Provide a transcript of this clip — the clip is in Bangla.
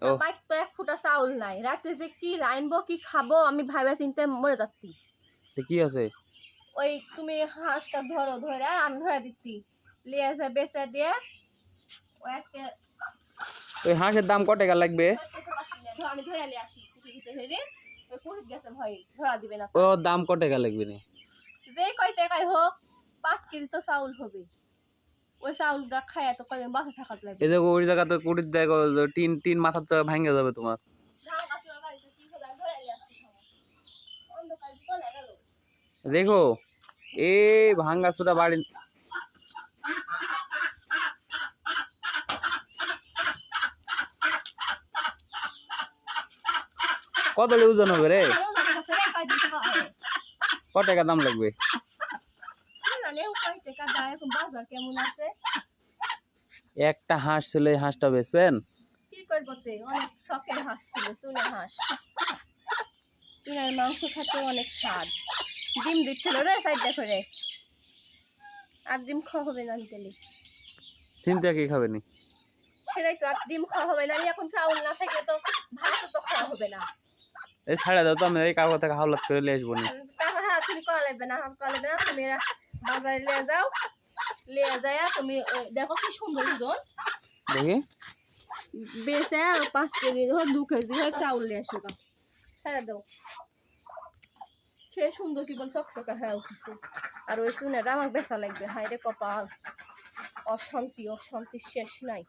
ও বাইক তো এক ফুটা চাউল নাই, রাতে যে কি রাইনবো কি খাবো আমি ভাইবা চিন্তা মরে যাচ্ছি। কি আছে? ওই তুমি হাঁসটা ধরো, ধরে আমি ধরে দিচ্ছি, লিয়ে যা বেচে দিয়ে ওই আজকে ওই হাঁসের দাম কত টাকা লাগবে? আমি ধরে নিয়ে আসি হেরে ওই পুরীত গেছে ভয় ধরা দিবে না। ও দাম কত টাকা লাগবে না? যে কয় টাকায় হোক 5 কেজি তো চাউল হবে, ওই চাউলটা খায় তো কয়দিন বাসা থাকাত লাগবে। এই যে ওই জায়গাতে কুড়ির দেখো টিন টিন মাথার তো ভাঙে যাবে তোমার। দেখো এই ভাঙ্গা চোরা বাড়ি কত ওজন হবে রে? কত টাকা দাম লাগবে? একটা হাঁস ছিল, এই হাঁসটা বেচবেন? কি করবো, অনেক শখের হাঁস ছিল, চুনা হাঁস। চুনার মাংস খেতে অনেক স্বাদ, ডিম দিচ্ছিল রে সাইডটা করে। আর ডিম খাওয়া হবে না নিতেলি, চিন্তা কি খাবে নি? সেটাই তো, আর ডিম খাওয়া হবে না। এখন চাউল না থাকে তো ভাত তো খাওয়া হবে না। এই ছাড়া দাও তো, আমি এই কাগজ থেকে হাওলাত করে নিয়ে আসবো নি। টাকা হ্যাঁ তুমি করা লাগবে না, হাত করা লাগবে না। তুমি বাজারে নিয়ে যাও, নিয়ে যায় তুমি দেখো কি সুন্দর ওজন দেখি বেচে 5 কেজি হোক 2 কেজি হোক চাউল নিয়ে আসো গা, ছেড়ে দাও। সে সুন্দর কি বল চকচকা হয়ে উঠেছে। আর ওই চুনাটা আমার বেচা লাগবে, হায় রে কপাল, অশান্তি অশান্তি শেষ নাই।